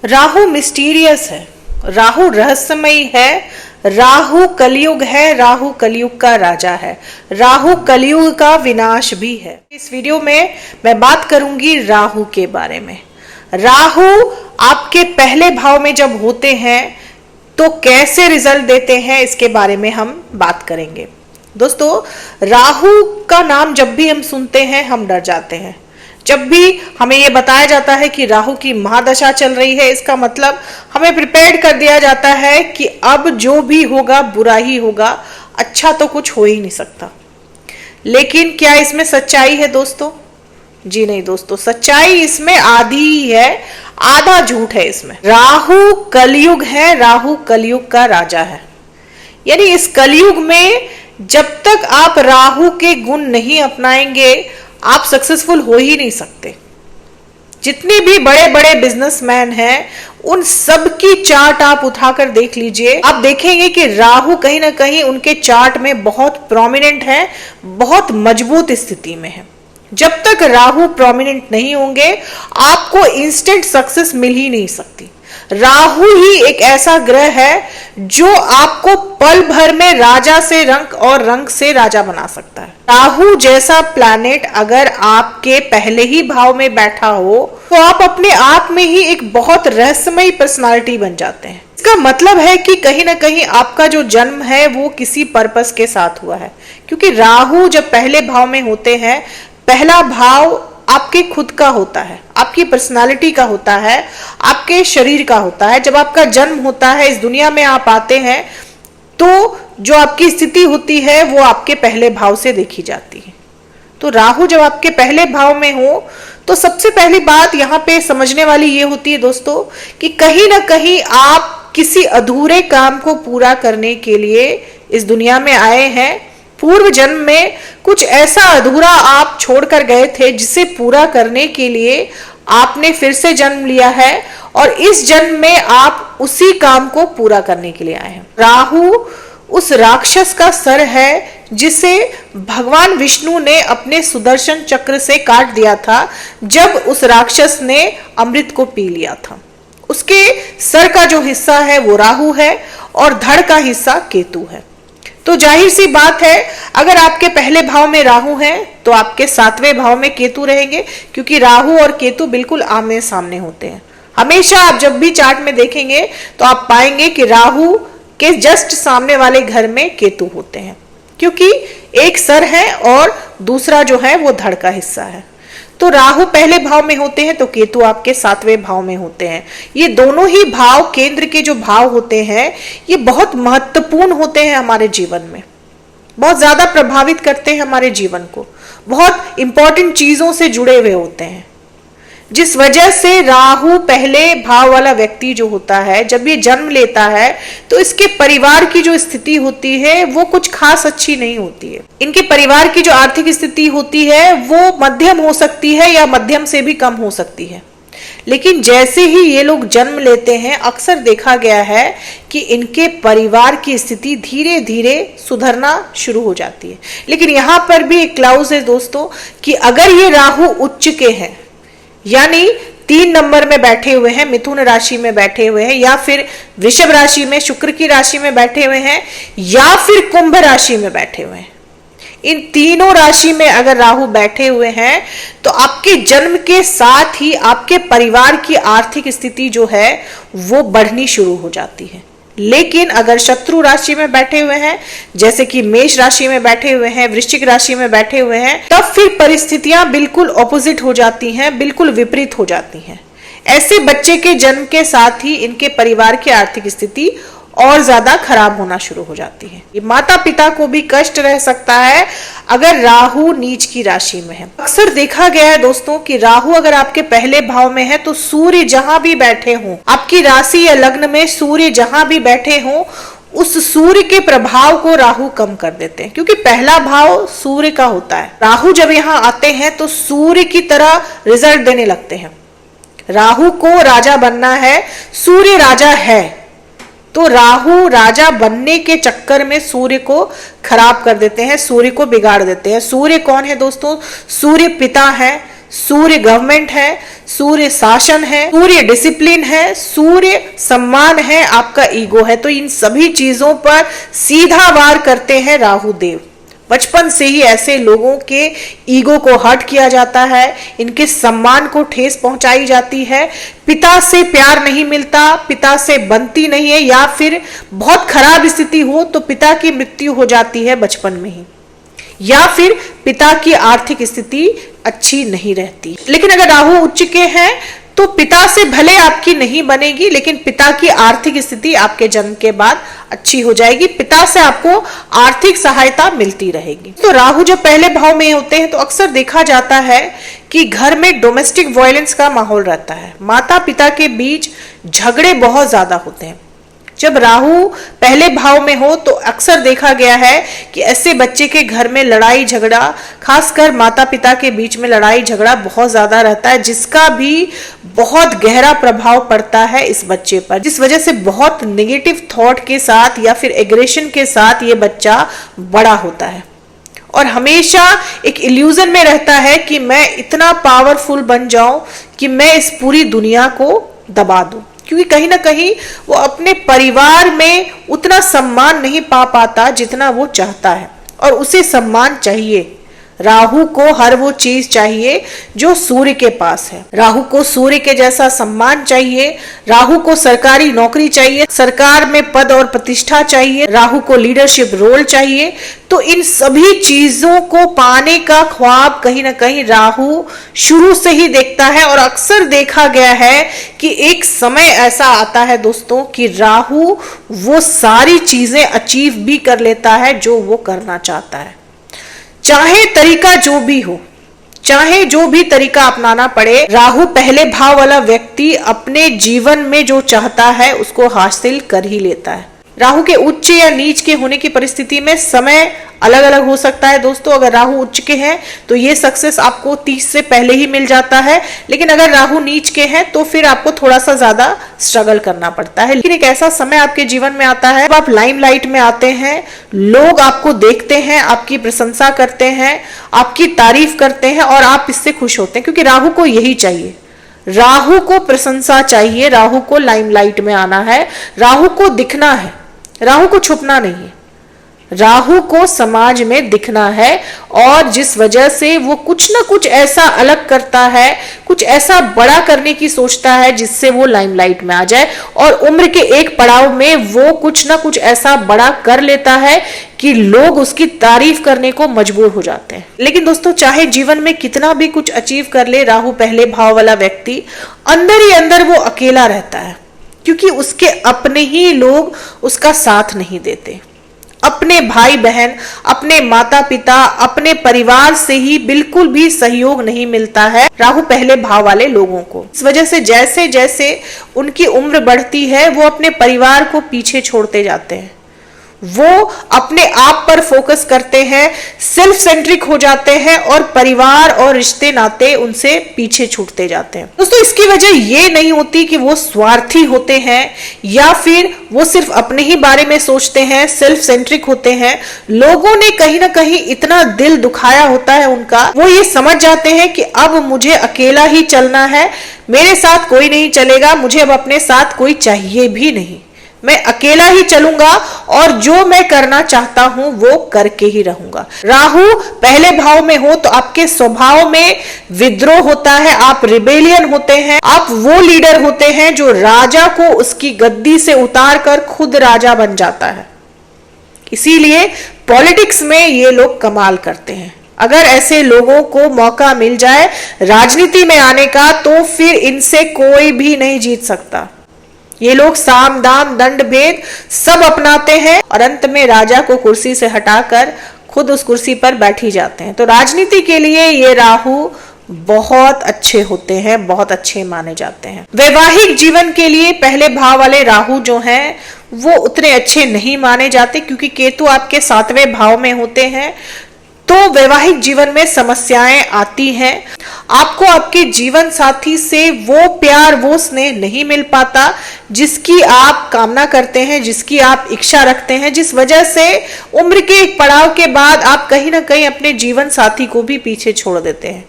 Rahu mysterious है, राहु रहस्यमयी है, राहु कलयुग है, राहु कलयुग का राजा है, राहु कलयुग का विनाश भी है। इस वीडियो में मैं बात करूंगी राहु के बारे में। राहु आपके पहले भाव में जब होते हैं तो कैसे रिजल्ट देते हैं, इसके बारे में हम बात करेंगे। दोस्तों, राहु का नाम जब भी हम सुनते हैं हम डर जाते हैं। जब भी हमें यह बताया जाता है कि राहु की महादशा चल रही है, इसका मतलब हमें प्रिपेयर कर दिया जाता है कि अब जो भी होगा बुरा ही होगा, अच्छा तो कुछ हो ही नहीं सकता। लेकिन क्या इसमें सच्चाई है दोस्तों? जी नहीं दोस्तों, सच्चाई इसमें आधी ही है, आधा झूठ है इसमें। राहु कलयुग है, राहु कलयुग का राजा है। यानी इस कलयुग में जब तक आप राहु के गुण नहीं अपनाएंगे आप सक्सेसफुल हो ही नहीं सकते। जितने भी बड़े बड़े बिजनेसमैन हैं उन सब की चार्ट आप उठाकर देख लीजिए, आप देखेंगे कि राहु कहीं ना कहीं उनके चार्ट में बहुत प्रोमिनेंट है, बहुत मजबूत स्थिति में है। जब तक राहु प्रोमिनेंट नहीं होंगे आपको इंस्टेंट सक्सेस मिल ही नहीं सकती। राहु ही एक ऐसा ग्रह है जो आपको पल भर में राजा से रंक और रंक से राजा बना सकता है। राहु जैसा प्लैनेट अगर आपके पहले ही भाव में बैठा हो तो आप अपने आप में ही एक बहुत रहस्यमयी पर्सनालिटी बन जाते हैं। इसका मतलब है कि कहीं ना कहीं आपका जो जन्म है वो किसी पर्पस के साथ हुआ है, क्योंकि राहु जब पहले भाव में होते हैं, पहला भाव आपके खुद का होता है, आपकी पर्सनालिटी का होता है, आपके शरीर का होता है। जब आपका जन्म होता है, इस दुनिया में आप आते हैं, तो जो आपकी स्थिति होती है वो आपके पहले भाव से देखी जाती है। तो राहु जब आपके पहले भाव में हो तो सबसे पहली बात यहाँ पे समझने वाली ये होती है दोस्तों कि कहीं ना कहीं आप किसी अधूरे काम को पूरा करने के लिए इस दुनिया में आए हैं। पूर्व जन्म में कुछ ऐसा अधूरा आप छोड़कर गए थे जिसे पूरा करने के लिए आपने फिर से जन्म लिया है और इस जन्म में आप उसी काम को पूरा करने के लिए आए हैं। राहु उस राक्षस का सर है जिसे भगवान विष्णु ने अपने सुदर्शन चक्र से काट दिया था जब उस राक्षस ने अमृत को पी लिया था। उसके सर का जो हिस्सा है वो राहु है और धड़ का हिस्सा केतु है। तो जाहिर सी बात है, अगर आपके पहले भाव में राहु है तो आपके 7वें भाव में केतु रहेंगे, क्योंकि राहु और केतु बिल्कुल आमने सामने होते हैं। हमेशा आप जब भी चार्ट में देखेंगे तो आप पाएंगे कि राहु के जस्ट सामने वाले घर में केतु होते हैं, क्योंकि एक सर है और दूसरा जो है वो धड़ का हिस्सा है। तो राहु पहले भाव में होते हैं तो केतु आपके 7वें भाव में होते हैं। ये दोनों ही भाव केंद्र के जो भाव होते हैं ये बहुत महत्वपूर्ण होते हैं हमारे जीवन में, बहुत ज्यादा प्रभावित करते हैं हमारे जीवन को, बहुत इंपॉर्टेंट चीजों से जुड़े हुए होते हैं। जिस वजह से राहु पहले भाव वाला व्यक्ति जो होता है जब ये जन्म लेता है तो इसके परिवार की जो स्थिति होती है वो कुछ खास अच्छी नहीं होती है। इनके परिवार की जो आर्थिक स्थिति होती है वो मध्यम हो सकती है या मध्यम से भी कम हो सकती है। लेकिन जैसे ही ये लोग जन्म लेते हैं अक्सर देखा गया है कि इनके परिवार की स्थिति धीरे धीरे सुधरना शुरू हो जाती है। लेकिन यहाँ पर भी एक क्लाउज है दोस्तों कि अगर ये राहु उच्च के हैं, यानी 3 नंबर में बैठे हुए हैं, मिथुन राशि में बैठे हुए हैं, या फिर वृषभ राशि में शुक्र की राशि में बैठे हुए हैं, या फिर कुंभ राशि में बैठे हुए हैं, इन तीनों राशि में अगर राहु बैठे हुए हैं तो आपके जन्म के साथ ही आपके परिवार की आर्थिक स्थिति जो है वो बढ़नी शुरू हो जाती है। लेकिन अगर शत्रु राशि में बैठे हुए हैं, जैसे कि मेष राशि में बैठे हुए हैं, वृश्चिक राशि में बैठे हुए हैं, तब फिर परिस्थितियां बिल्कुल ऑपोजिट हो जाती हैं, बिल्कुल विपरीत हो जाती हैं। ऐसे बच्चे के जन्म के साथ ही इनके परिवार की आर्थिक स्थिति और ज्यादा खराब होना शुरू हो जाती है। ये माता पिता को भी कष्ट रह सकता है अगर राहु नीच की राशि में है। अक्सर देखा गया है दोस्तों कि राहु अगर आपके पहले भाव में है तो सूर्य जहां भी बैठे हों, आपकी राशि या लग्न में सूर्य जहां भी बैठे हों, उस सूर्य के प्रभाव को राहु कम कर देते हैं, क्योंकि पहला भाव सूर्य का होता है। राहु जब यहाँ आते हैं तो सूर्य की तरह रिजल्ट देने लगते हैं। राहु को राजा बनना है, सूर्य राजा है, तो राहु राजा बनने के चक्कर में सूर्य को खराब कर देते हैं, सूर्य को बिगाड़ देते हैं। सूर्य कौन है दोस्तों? सूर्य पिता है, सूर्य गवर्नमेंट है, सूर्य शासन है, सूर्य डिसिप्लिन है, सूर्य सम्मान है, आपका ईगो है। तो इन सभी चीजों पर सीधा वार करते हैं राहु देव। बचपन से ही ऐसे लोगों के ईगो को हर्ट किया जाता है, इनके सम्मान को ठेस पहुंचाई जाती है, पिता से प्यार नहीं मिलता, पिता से बनती नहीं है, या फिर बहुत खराब स्थिति हो तो पिता की मृत्यु हो जाती है बचपन में ही, या फिर पिता की आर्थिक स्थिति अच्छी नहीं रहती। लेकिन अगर राहु उच्च के हैं तो पिता से भले आपकी नहीं बनेगी, लेकिन पिता की आर्थिक स्थिति आपके जन्म के बाद अच्छी हो जाएगी, पिता से आपको आर्थिक सहायता मिलती रहेगी। तो राहु जब पहले भाव में होते हैं तो अक्सर देखा जाता है कि घर में डोमेस्टिक वायलेंस का माहौल रहता है, माता पिता के बीच झगड़े बहुत ज्यादा होते हैं। जब राहु पहले भाव में हो तो अक्सर देखा गया है कि ऐसे बच्चे के घर में लड़ाई झगड़ा, खासकर माता पिता के बीच में लड़ाई झगड़ा बहुत ज्यादा रहता है, जिसका भी बहुत गहरा प्रभाव पड़ता है इस बच्चे पर, जिस वजह से बहुत नेगेटिव थॉट के साथ या फिर एग्रेशन के साथ ये बच्चा बड़ा होता है और हमेशा एक इल्यूजन में रहता है कि मैं इतना पावरफुल बन जाऊं कि मैं इस पूरी दुनिया को दबा दूं, क्योंकि कहीं ना कहीं वो अपने परिवार में उतना सम्मान नहीं पा पाता जितना वो चाहता है, और उसे सम्मान चाहिए। राहु को हर वो चीज चाहिए जो सूर्य के पास है। राहु को सूर्य के जैसा सम्मान चाहिए, राहु को सरकारी नौकरी चाहिए, सरकार में पद और प्रतिष्ठा चाहिए, राहु को लीडरशिप रोल चाहिए। तो इन सभी चीजों को पाने का ख्वाब कहीं ना कहीं राहु शुरू से ही देखता है, और अक्सर देखा गया है कि एक समय ऐसा आता है दोस्तों कि राहु वो सारी चीजें अचीव भी कर लेता है जो वो करना चाहता है, चाहे तरीका जो भी हो, चाहे जो भी तरीका अपनाना पड़े। राहु पहले भाव वाला व्यक्ति अपने जीवन में जो चाहता है उसको हासिल कर ही लेता है। राहु के उच्च या नीच के होने की परिस्थिति में समय अलग अलग हो सकता है दोस्तों। अगर राहु उच्च के हैं तो ये सक्सेस आपको 30 से पहले ही मिल जाता है, लेकिन अगर राहु नीच के हैं तो फिर आपको थोड़ा सा ज्यादा स्ट्रगल करना पड़ता है। लेकिन एक ऐसा समय आपके जीवन में आता है जब आप लाइमलाइट में आते हैं, लोग आपको देखते हैं, आपकी प्रशंसा करते हैं, आपकी तारीफ करते हैं और आप इससे खुश होते हैं, क्योंकि राहु को यही चाहिए। राहु को प्रशंसा चाहिए, राहु को लाइमलाइट में आना है, राहु को दिखना है, राहु को छुपना नहीं है, राहु को समाज में दिखना है। और जिस वजह से वो कुछ ना कुछ ऐसा अलग करता है, कुछ ऐसा बड़ा करने की सोचता है जिससे वो लाइमलाइट में आ जाए, और उम्र के एक पड़ाव में वो कुछ ना कुछ ऐसा बड़ा कर लेता है कि लोग उसकी तारीफ करने को मजबूर हो जाते हैं। लेकिन दोस्तों, चाहे जीवन में कितना भी कुछ अचीव कर ले राहु पहले भाव वाला व्यक्ति, अंदर ही अंदर वो अकेला रहता है, क्योंकि उसके अपने ही लोग उसका साथ नहीं देते। अपने भाई बहन, अपने माता पिता, अपने परिवार से ही बिल्कुल भी सहयोग नहीं मिलता है राहु पहले भाव वाले लोगों को। इस वजह से जैसे जैसे उनकी उम्र बढ़ती है वो अपने परिवार को पीछे छोड़ते जाते हैं, वो अपने आप पर फोकस करते हैं, सेल्फ सेंट्रिक हो जाते हैं और परिवार और रिश्ते नाते उनसे पीछे छूटते जाते हैं। दोस्तों, इसकी वजह ये नहीं होती कि वो स्वार्थी होते हैं या फिर वो सिर्फ अपने ही बारे में सोचते हैं, सेल्फ सेंट्रिक होते हैं। लोगों ने कहीं ना कहीं इतना दिल दुखाया होता है उनका, वो ये समझ जाते हैं कि अब मुझे अकेला ही चलना है, मेरे साथ कोई नहीं चलेगा, मुझे अब अपने साथ कोई चाहिए भी नहीं, मैं अकेला ही चलूंगा और जो मैं करना चाहता हूं वो करके ही रहूंगा। राहु पहले भाव में हो तो आपके स्वभाव में विद्रोह होता है, आप रिबेलियन होते हैं, आप वो लीडर होते हैं जो राजा को उसकी गद्दी से उतार कर खुद राजा बन जाता है। इसीलिए पॉलिटिक्स में ये लोग कमाल करते हैं। अगर ऐसे लोगों को मौका मिल जाए राजनीति में आने का तो फिर इनसे कोई भी नहीं जीत सकता। ये लोग साम दाम दंड भेद सब अपनाते हैं और अंत में राजा को कुर्सी से हटाकर खुद उस कुर्सी पर बैठी जाते हैं। तो राजनीति के लिए ये राहु बहुत अच्छे होते हैं, बहुत अच्छे माने जाते हैं। वैवाहिक जीवन के लिए पहले भाव वाले राहु जो हैं वो उतने अच्छे नहीं माने जाते, क्योंकि केतु आपके 7वें भाव में होते हैं। तो वैवाहिक जीवन में समस्याएं आती हैं, आपको आपके जीवन साथी से वो प्यार, वो स्नेह नहीं मिल पाता जिसकी आप कामना करते हैं, जिसकी आप इच्छा रखते हैं, जिस वजह से उम्र के एक पड़ाव के बाद आप कहीं ना कहीं अपने जीवन साथी को भी पीछे छोड़ देते हैं।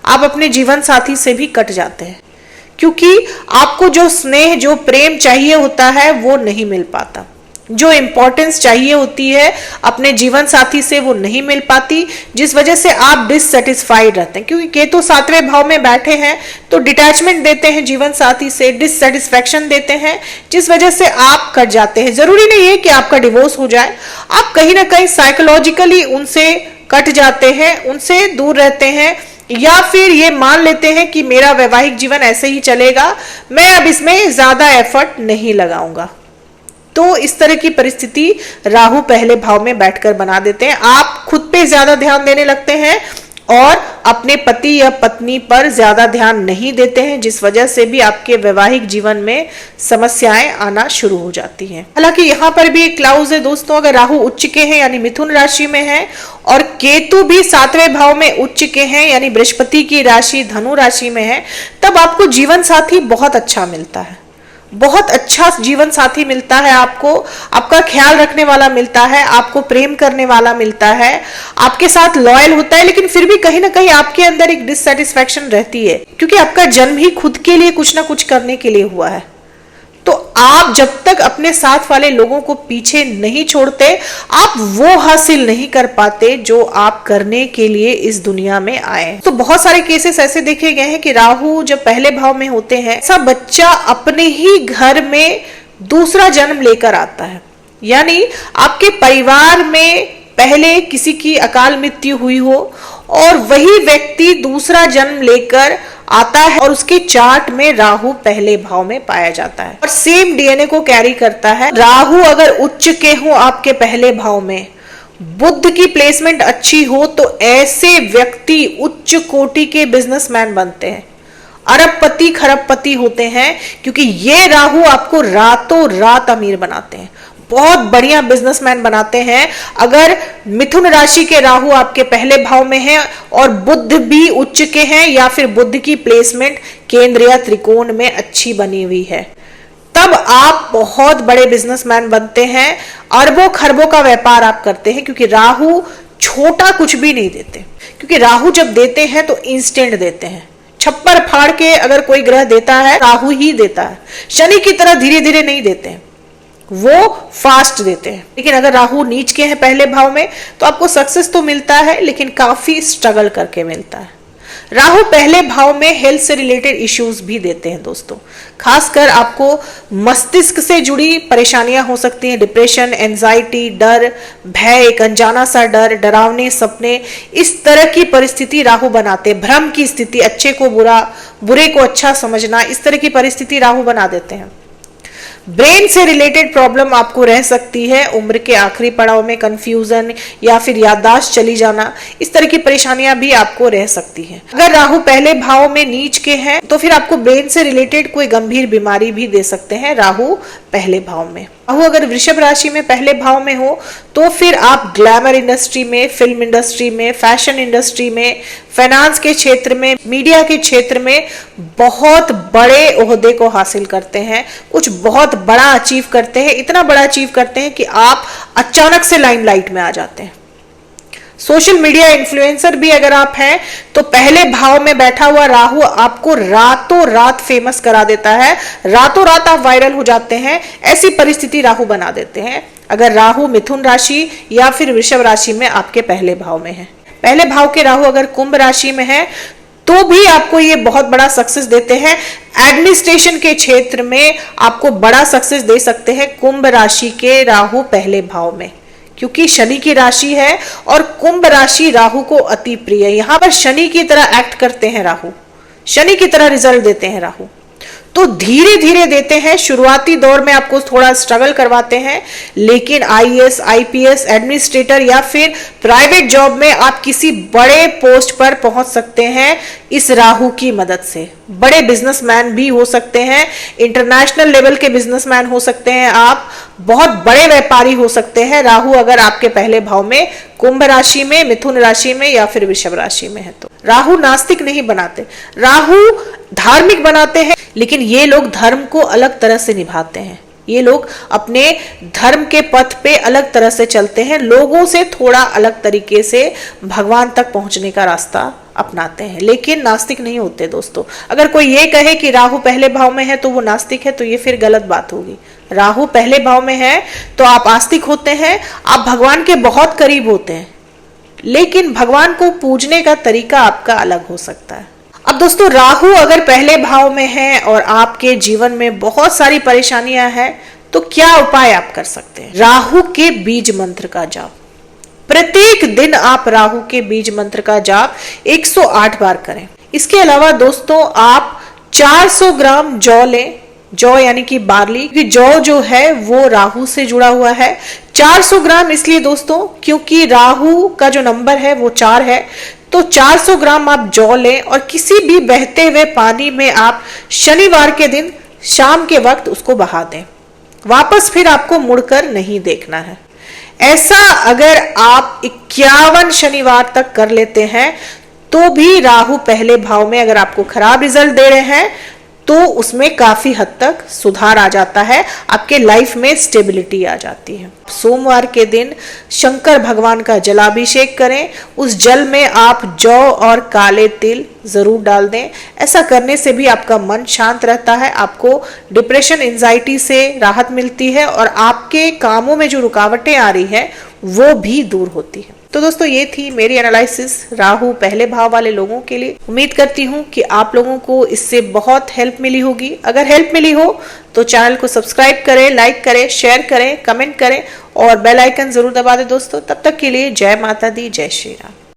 आप अपने जीवन साथी से भी कट जाते हैं, क्योंकि आपको जो स्नेह, जो प्रेम चाहिए होता है वो नहीं मिल पाता, जो इंपॉर्टेंस चाहिए होती है अपने जीवन साथी से वो नहीं मिल पाती, जिस वजह से आप डिससेटिस्फाइड रहते हैं। क्योंकि केतु 7वें भाव में बैठे हैं तो डिटैचमेंट देते हैं जीवन साथी से, डिससेटिस्फैक्शन देते हैं, जिस वजह से आप कट जाते हैं। जरूरी नहीं है कि आपका डिवोर्स हो जाए, आप कहीं ना कहीं साइकोलॉजिकली उनसे कट जाते हैं, उनसे दूर रहते हैं, या फिर ये मान लेते हैं कि मेरा वैवाहिक जीवन ऐसे ही चलेगा, मैं अब इसमें ज्यादा एफर्ट नहीं लगाऊंगा। तो इस तरह की परिस्थिति राहु पहले भाव में बैठकर बना देते हैं। आप खुद पे ज्यादा ध्यान देने लगते हैं और अपने पति या पत्नी पर ज्यादा ध्यान नहीं देते हैं, जिस वजह से भी आपके वैवाहिक जीवन में समस्याएं आना शुरू हो जाती हैं। हालांकि यहाँ पर भी एक क्लाउज है दोस्तों, अगर राहु उच्च के हैं यानी मिथुन राशि में है और केतु भी 7वें भाव में उच्च के हैं यानी बृहस्पति की राशि धनु राशि में है, तब आपको जीवन साथी बहुत अच्छा मिलता है, बहुत अच्छा जीवन साथी मिलता है आपको, आपका ख्याल रखने वाला मिलता है, आपको प्रेम करने वाला मिलता है, आपके साथ लॉयल होता है। लेकिन फिर भी कहीं ना कहीं आपके अंदर एक डिससेटिस्फैक्शन रहती है, क्योंकि आपका जन्म ही खुद के लिए कुछ ना कुछ करने के लिए हुआ है। तो आप जब तक अपने साथ वाले लोगों को पीछे नहीं छोड़ते, आप वो हासिल नहीं कर पाते जो आप करने के लिए इस दुनिया में आए। तो बहुत सारे केसेस ऐसे देखे गए हैं कि राहु जब पहले भाव में होते हैं, ऐसा बच्चा अपने ही घर में दूसरा जन्म लेकर आता है, यानी आपके परिवार में पहले किसी की अकाल मृत्यु हुई हो और वही व्यक्ति दूसरा जन्म लेकर आता है और उसके चार्ट में राहु पहले भाव में पाया जाता है और सेम डीएनए को कैरी करता है। राहु अगर उच्च के हो आपके पहले भाव में, बुध की प्लेसमेंट अच्छी हो, तो ऐसे व्यक्ति उच्च कोटि के बिजनेसमैन बनते हैं, अरबपति खरबपति होते हैं, क्योंकि ये राहु आपको रातों रात अमीर बनाते हैं, बहुत बढ़िया बिजनेसमैन बनाते हैं। अगर मिथुन राशि के राहु आपके पहले भाव में है और बुध भी उच्च के हैं या फिर बुध की प्लेसमेंट केंद्र या त्रिकोण में अच्छी बनी हुई है, तब आप बहुत बड़े बिजनेसमैन बनते हैं, अरबों खरबों का व्यापार आप करते हैं, क्योंकि राहु छोटा कुछ भी नहीं देते। क्योंकि राहु जब देते हैं तो इंस्टेंट देते हैं, छप्पर फाड़ के अगर कोई ग्रह देता है राहु ही देता है, शनि की तरह धीरे धीरे नहीं देते हैं, वो फास्ट देते हैं। लेकिन अगर राहु नीच के हैं पहले भाव में तो आपको सक्सेस तो मिलता है, लेकिन काफी स्ट्रगल करके मिलता है। राहु पहले भाव में हेल्थ से रिलेटेड इश्यूज भी देते हैं दोस्तों, खासकर आपको मस्तिष्क से जुड़ी परेशानियां हो सकती हैं, डिप्रेशन, एंजाइटी, डर, भय, एक अनजाना सा डर, डरावने सपने, इस तरह की परिस्थिति राहु बनाते हैं। भ्रम की स्थिति, अच्छे को बुरा, बुरे को अच्छा समझना, इस तरह की परिस्थिति राहु बना देते हैं। ब्रेन से रिलेटेड प्रॉब्लम आपको रह सकती है, उम्र के आखिरी पड़ाव में कंफ्यूजन या फिर याददाश्त चली जाना, इस तरह की परेशानियां भी आपको रह सकती हैं। अगर राहु पहले भाव में नीच के हैं तो फिर आपको ब्रेन से रिलेटेड कोई गंभीर बीमारी भी दे सकते हैं राहु पहले भाव में। राहु अगर वृषभ राशि में पहले भाव में हो तो फिर आप ग्लैमर इंडस्ट्री में, फिल्म इंडस्ट्री में, फैशन इंडस्ट्री में, फाइनेंस के क्षेत्र में, मीडिया के क्षेत्र में बहुत बड़े ओहदे को हासिल करते हैं, कुछ बहुत बड़ा अचीव करते हैं, इतना बड़ा अचीव करते हैं कि आप अचानक से लाइमलाइट में आ जाते हैं। सोशल मीडिया इन्फ्लुएंसर भी अगर आप हैं तो पहले भाव में बैठा हुआ राहु आपको रातों रात फेमस करा देता है, रातों रात आप वायरल हो जाते हैं, ऐसी परिस्थिति राहु बना देते हैं अगर राहु मिथुन राशि या फिर वृषभ राशि में आपके पहले भाव में है। पहले भाव के राहु अगर कुंभ राशि में है तो भी आपको ये बहुत बड़ा सक्सेस देते हैं, एडमिनिस्ट्रेशन के क्षेत्र में आपको बड़ा सक्सेस दे सकते हैं कुंभ राशि के राहु पहले भाव में, क्योंकि शनि की राशि है और कुंभ राशि राहु को अति प्रिय है। यहां पर शनि की तरह एक्ट करते हैं राहु, शनि की तरह रिजल्ट देते हैं राहु, तो धीरे धीरे देते हैं। शुरुआती दौर में आपको थोड़ा स्ट्रगल करवाते हैं, लेकिन आईएएस, आईपीएस, एडमिनिस्ट्रेटर या फिर प्राइवेट जॉब में आप किसी बड़े पोस्ट पर पहुंच सकते हैं इस राहु की मदद से। बड़े बिजनेसमैन भी हो सकते हैं, इंटरनेशनल लेवल के बिजनेसमैन हो सकते हैं, आप बहुत बड़े व्यापारी हो सकते हैं राहु अगर आपके पहले भाव में कुंभ राशि में, मिथुन राशि में या फिर वृषभ राशि में है। तो राहु नास्तिक नहीं बनाते, राहु धार्मिक बनाते हैं, लेकिन ये लोग धर्म को अलग तरह से निभाते हैं, ये लोग अपने धर्म के पथ पे अलग तरह से चलते हैं, लोगों से थोड़ा अलग तरीके से भगवान तक पहुंचने का रास्ता अपनाते हैं, लेकिन नास्तिक नहीं होते दोस्तों। अगर कोई ये कहे कि राहु पहले भाव में है तो वो नास्तिक है, तो ये फिर गलत बात होगी। राहु पहले भाव में है तो आप आस्तिक होते हैं, आप भगवान के बहुत करीब होते हैं, लेकिन भगवान को पूजने का तरीका आपका अलग हो सकता है। अब दोस्तों, राहु अगर पहले भाव में है और आपके जीवन में बहुत सारी परेशानियां हैं, तो क्या उपाय आप कर सकते हैं? राहु के बीज मंत्र का जाप। प्रत्येक दिन आप राहु के बीज मंत्र का जाप 108 बार करें। इसके अलावा दोस्तों, आप 400 ग्राम जौ लें। जौ यानी कि बार्ली, क्योंकि जौ जो है वो राहु से जुड़ा हुआ है। 400 ग्राम इसलिए दोस्तों क्योंकि राहु का जो नंबर है वो 4 है। तो 400 ग्राम आप जौ लें और किसी भी बहते हुए पानी में आप शनिवार के दिन शाम के वक्त उसको बहा दें। वापस फिर आपको मुड़कर नहीं देखना है। ऐसा अगर आप 51 शनिवार तक कर लेते हैं तो भी राहु पहले भाव में अगर आपको खराब रिजल्ट दे रहे हैं तो उसमें काफी हद तक सुधार आ जाता है, आपके लाइफ में स्टेबिलिटी आ जाती है। सोमवार के दिन शंकर भगवान का जलाभिषेक करें। उस जल में आप जौ और काले तिल जरूर डाल दें। ऐसा करने से भी आपका मन शांत रहता है, आपको डिप्रेशन, एंजाइटी से राहत मिलती है और आपके कामों में जो रुकावटें आ रही है वो भी दूर होती है। तो दोस्तों, ये थी मेरी एनालिसिस राहु पहले भाव वाले लोगों के लिए। उम्मीद करती हूँ कि आप लोगों को इससे बहुत हेल्प मिली होगी। अगर हेल्प मिली हो तो चैनल को सब्सक्राइब करें, लाइक करें, शेयर करें, कमेंट करें और बेल आइकन जरूर दबा दें दोस्तों। तब तक के लिए जय माता दी, जय श्री राम।